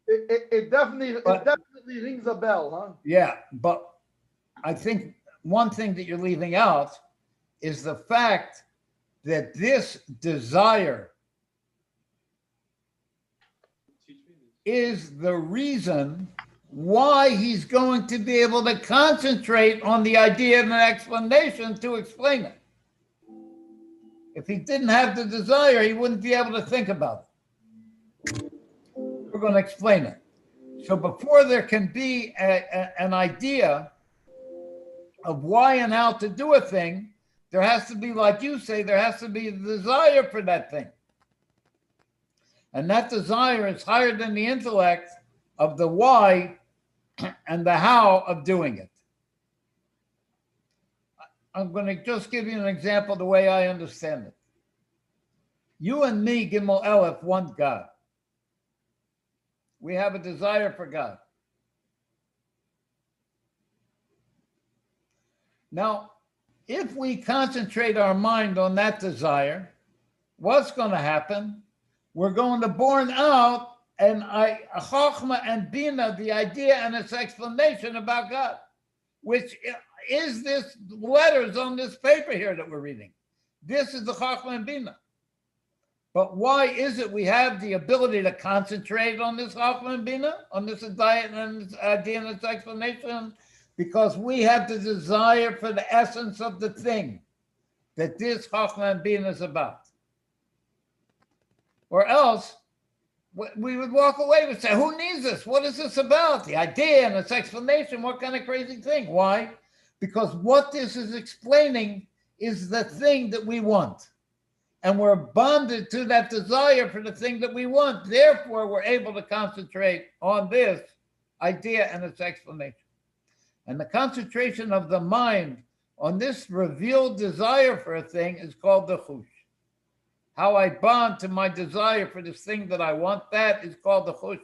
It definitely rings a bell, huh? Yeah, but I think one thing that you're leaving out is the fact that this desire is the reason why he's going to be able to concentrate on the idea of an explanation to explain it. If he didn't have the desire, he wouldn't be able to think about it. We're going to explain it. So before there can be an idea of why and how to do a thing, there has to be, like you say, there has to be a desire for that thing. And that desire is higher than the intellect of the why and the how of doing it. I'm going to just give you an example the way I understand it. You and me, Gimel Elef, want God. We have a desire for God. Now, if we concentrate our mind on that desire, what's going to happen? We're going to born out a chokhmah and bina, the idea and its explanation about God, which is this letters on this paper here that we're reading. This is the chokhmah and bina. But why is it we have the ability to concentrate on this chokhmah and bina, on this idea and its explanation? Because we have the desire for the essence of the thing that this chokhmah and bina is about. Or else, we would walk away and say, who needs this? What is this about? The idea and its explanation, what kind of crazy thing? Why? Because what this is explaining is the thing that we want. And we're bonded to that desire for the thing that we want. Therefore, we're able to concentrate on this idea and its explanation. And the concentration of the mind on this revealed desire for a thing is called the chush. How I bond to my desire for this thing that I want, that is called the chush.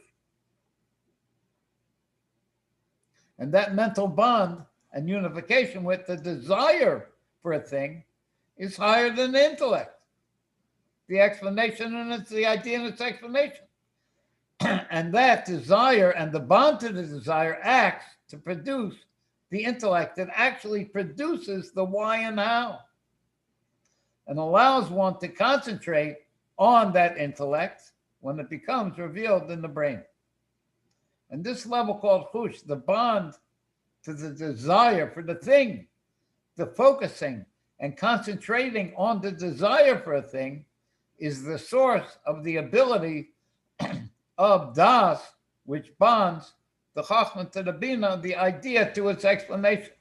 And that mental bond and unification with the desire for a thing is higher than the intellect. The explanation and it's the idea and its explanation. And that desire and the bond to the desire acts to produce the intellect that actually produces the why and how, and allows one to concentrate on that intellect when it becomes revealed in the brain. And this level called chush, the bond to the desire for the thing, the focusing and concentrating on the desire for a thing, is the source of the ability of das, which bonds the chokhmah to the bina, the idea to its explanation.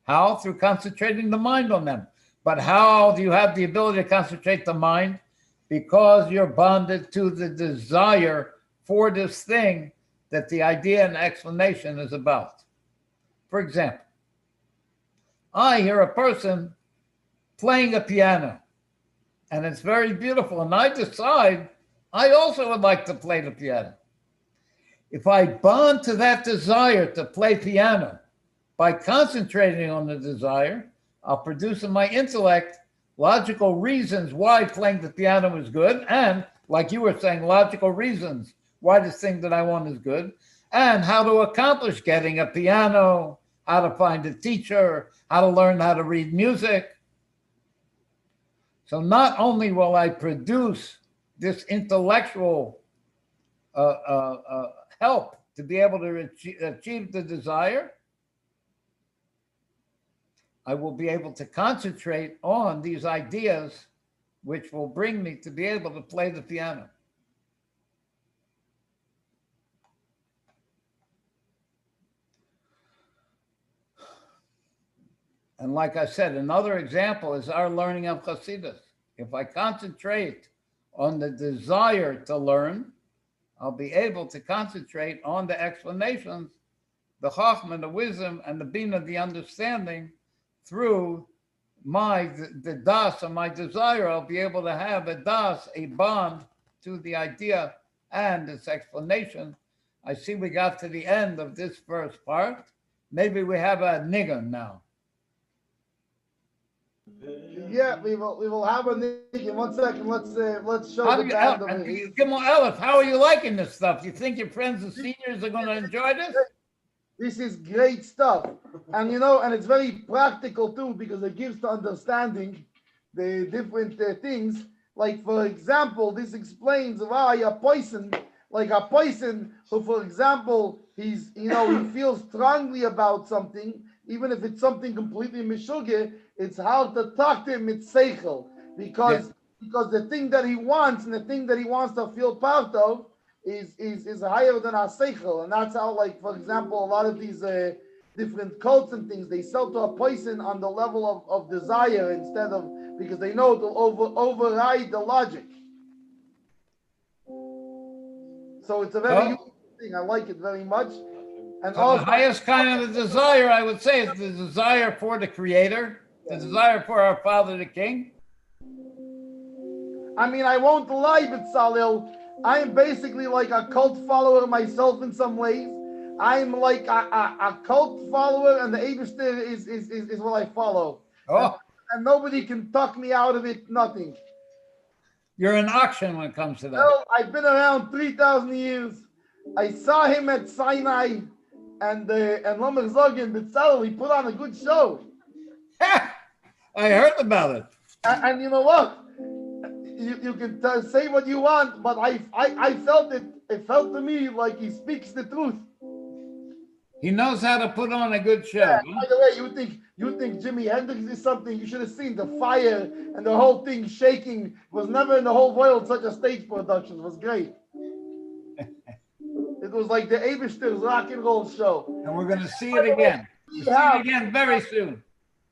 How? Through concentrating the mind on them. But how do you have the ability to concentrate the mind? Because you're bonded to the desire for this thing that the idea and explanation is about. For example, I hear a person playing a piano, and it's very beautiful, and I decide I also would like to play the piano. If I bond to that desire to play piano by concentrating on the desire, I'll produce in my intellect logical reasons why playing the piano is good, and like you were saying, logical reasons why this thing that I want is good, and how to accomplish getting a piano, how to find a teacher, how to learn how to read music. So not only will I produce this intellectual help to be able to achieve the desire, I will be able to concentrate on these ideas which will bring me to be able to play the piano. And like I said, another example is our learning of Hasidus. If I concentrate on the desire to learn, I'll be able to concentrate on the explanations, the Chachma, the wisdom, and the Bina, the understanding, through the das of my desire. I'll be able to have a das, a bond to the idea and its explanation. I see we got to the end of this first part. Maybe we have a nigun now. Yeah, we will have a nigun. 1 second. Let's show the band over here. Gimel Elif, how are you liking this stuff? You think your friends and seniors are going to enjoy this? This is great stuff, and and it's very practical too, because it gives to understanding the different things. Like, for example, this explains why a person who, for example, he feels strongly about something, even if it's something completely mishuge, it's hard to talk to him. It's seichel, because the thing that he wants and the thing that he wants to feel part of is higher than our seichel, and that's how, like, for example, a lot of these different cults and things, they sell to a person on the level of desire, instead of, because they know it'll override the logic. So it's a very useful thing. I like it very much. And so also, the highest kind of the desire, I would say, is the desire for the Creator, the desire for our Father, the King. I mean, I won't lie, B'Tzalel, I am basically like a cult follower myself in some ways. I'm like a cult follower, and the Eibishter is what I follow. Oh. And nobody can talk me out of it, nothing. You're an auction when it comes to that. Well, I've been around 3,000 years. I saw him at Sinai, and Lomer Zogin, B'Tzalel, he put on a good show. I heard about it. And you know what? You can say what you want, but I felt it. It felt to me like he speaks the truth. He knows how to put on a good show. Yeah, by the way, you think Jimi Hendrix is something? You should have seen the fire and the whole thing shaking. It was never in the whole world such a stage production. It was great. It was like the Eibishter's rock and roll show. And we're going to see it again. We'll see it again very soon.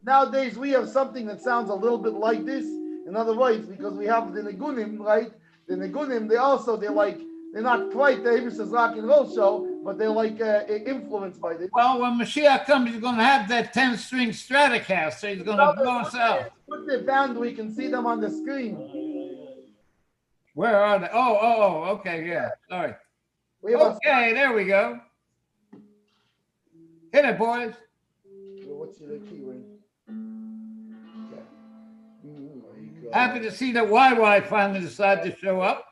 Nowadays, we have something that sounds a little bit like this. In other words, because we have the Nigunim, right? The Nigunim, they're not quite the Eibishter's rock and roll show, but they're like influenced by this. Well, when Mashiach comes, he's going to have that 10-string Stratocaster. He's going to blow us out. Put the band, we can see them on the screen. Where are they? Oh, okay, yeah. Sorry. Okay, there we go. Hit it, boys. What's the key ring? Happy to see that YY finally decided to show up.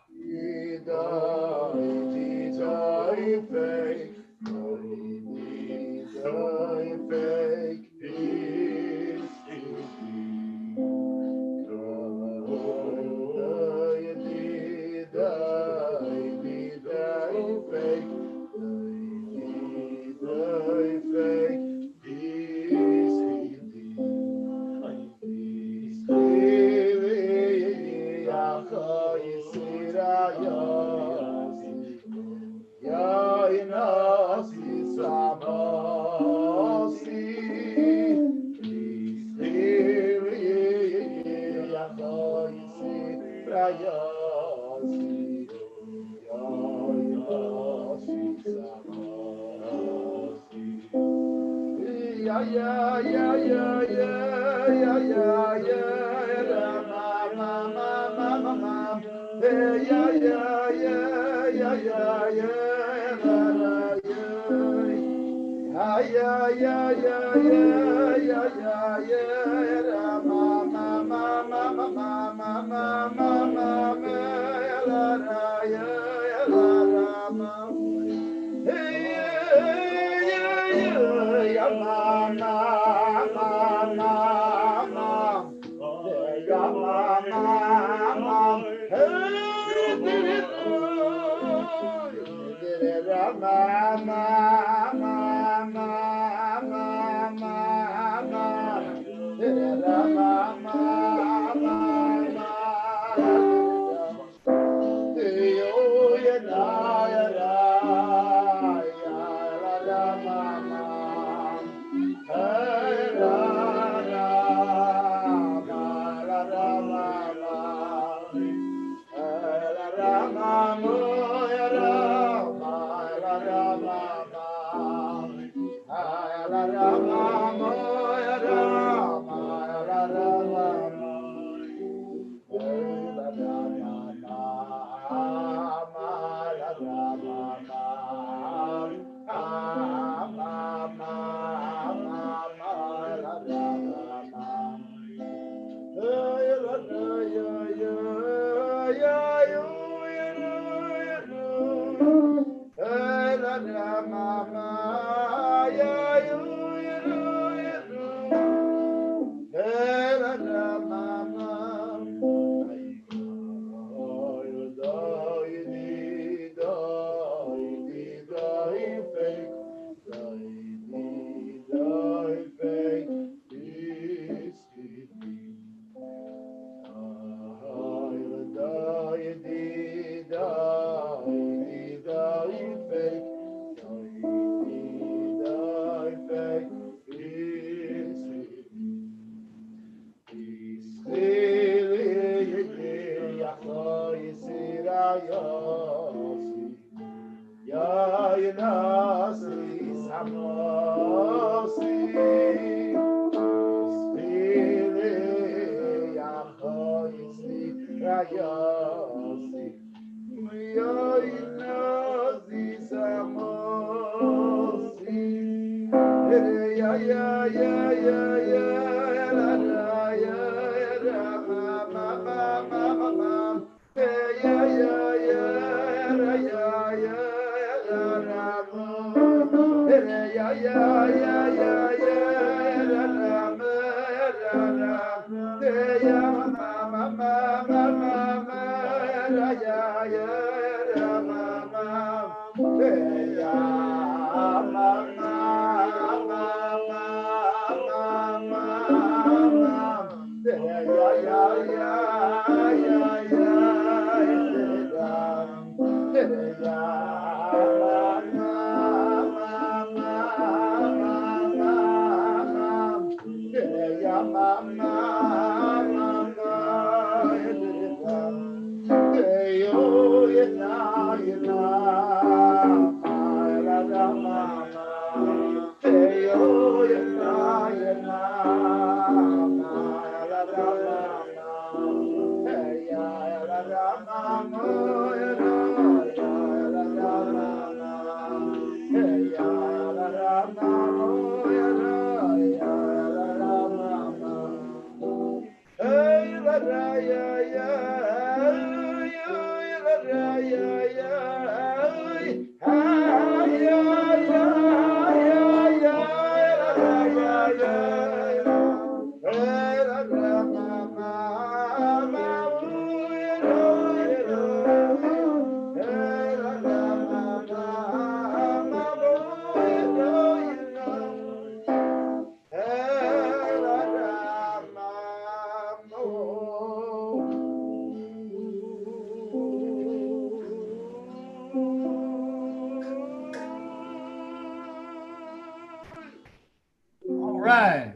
All right.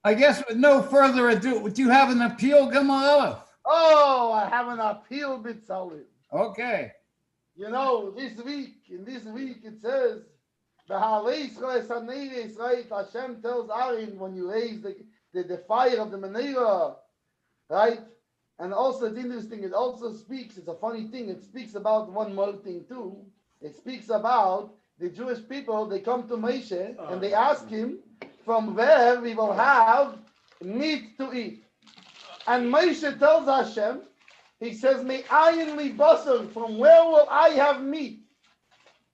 I guess with no further ado, do you have an appeal, Gamal? Oh, I have an appeal, Bitzalel. Okay. You know, in this week it says, Behaaloscha, Hashem tells Aaron when you raise the fire of the menorah, right? And also it's interesting, it also speaks, it's a funny thing, it speaks about one more thing too. It speaks about the Jewish people, they come to Moshe and they ask him from where we will have meat to eat. And Moshe tells Hashem, he says, "Me ayin li basar, from where will I have meat?"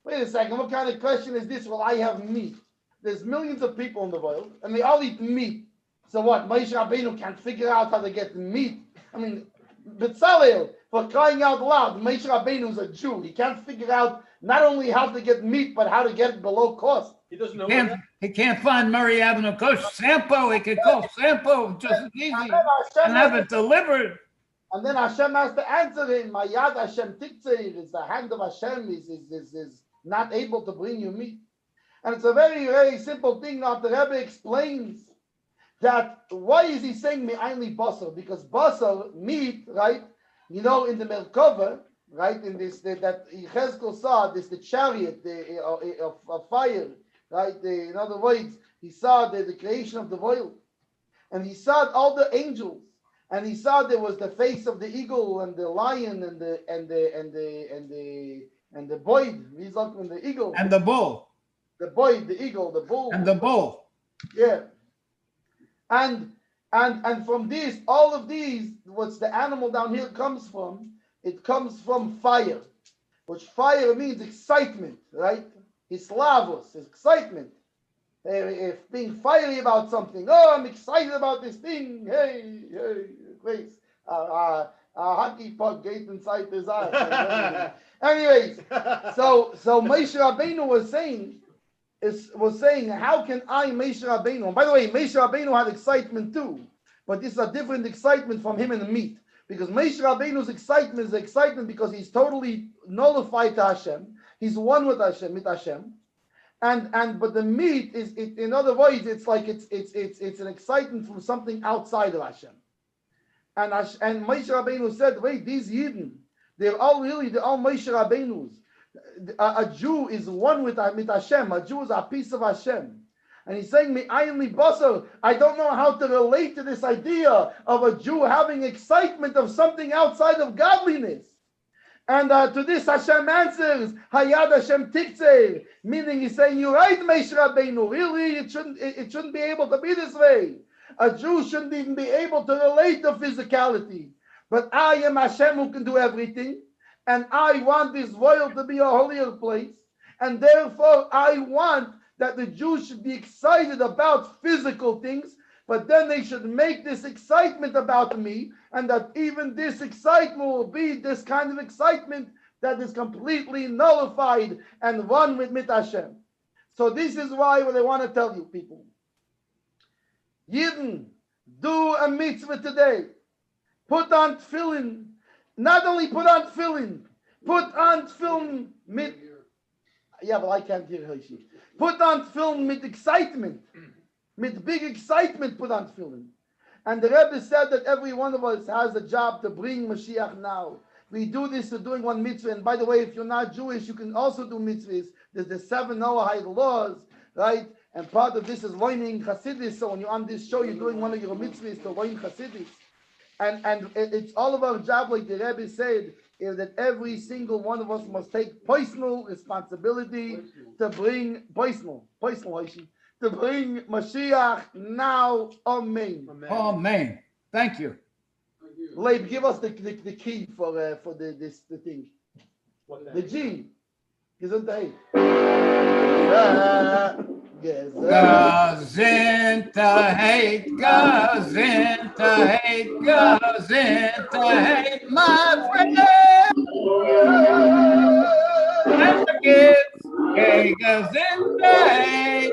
Wait a second, what kind of question is this? Will I have meat? There's millions of people in the world, and they all eat meat. So what, Moshe Rabbeinu can't figure out how to get meat? I mean, Betzalel, for crying out loud, Moshe Rabbeinu is a Jew. He can't figure out not only how to get meat, but how to get it below cost. He doesn't know. He can't find Murray Avenue Coach Sampo. He could call Sampo just as easy and have it delivered. And then Hashem has to answer him. Mayad Hashem Tiktzeir is the hand of Hashem is not able to bring you meat. And it's a very, very simple thing. Now the Rebbe explains that why is he saying me'ayin basar? Because basar, meat, right? You know, in the Merkava, right? In this that Yechezkel saw this the chariot of fire right? In other words, he saw the creation of the world, and he saw all the angels, and he saw there was the face of the eagle and the lion and the boy. He's talking the eagle and the bull, the boy, the eagle, the bull, and the bull. yeah. And from these, all of these, what's the animal down here comes from? It comes from fire, which fire means excitement, right? Hislavos, excitement. If being fiery about something, oh, I'm excited about this thing. Hey, place. Hockey puck gate inside his eye. Anyways, so Moshe Rabbeinu was saying, how can I, Moshe Rabbeinu? And by the way, Moshe Rabbeinu had excitement too, but this is a different excitement from him and the meat. Because Moshe Rabbeinu's excitement is excitement because he's totally nullified to Hashem. He's one with Hashem, but the meat is, in other words, it's like it's an excitement from something outside of Hashem. And Moshe Rabbeinu said, wait, these Yidden, they're all Moshe Rabbeinus. A Jew is one with Hashem. A Jew is a piece of Hashem. And he's saying, I don't know how to relate to this idea of a Jew having excitement of something outside of godliness. And to this Hashem answers, Hayad Hashem Tiktzer, meaning he's saying, you're right, Moshe Rabbeinu. Really, it shouldn't be able to be this way. A Jew shouldn't even be able to relate to physicality. But I am Hashem who can do everything. And I want this world to be a holier place. And therefore, I want that the Jews should be excited about physical things, but then they should make this excitement about me, and that even this excitement will be this kind of excitement that is completely nullified and one with Hashem. So this is why what I want to tell you, people. Yidden, do a mitzvah today. Put on tefillin. Not only put on tefillin, put on tefillin mit. Yeah, but I can't hear Hoshi. Put on tefillin with excitement, with big excitement. Put on tefillin. And the Rebbe said that every one of us has a job to bring Mashiach now. We do this to doing one mitzvah. And by the way, if you're not Jewish, you can also do mitzvahs. There's the 7 Noahide laws, right? And part of this is learning Hasidus. So when you're on this show, you're doing one of your mitzvahs to learn Hasidus. And it's all of our job, like the Rebbe said, is that every single one of us must take personal responsibility to bring to bring Mashiach now. Amen. Amen. Thank you. Leib, give us the key for the thing. The G. Gezintahait. Gezintahait, Gezintahait, Gezintahait, my friend. And the kids, hey, Gezintahait.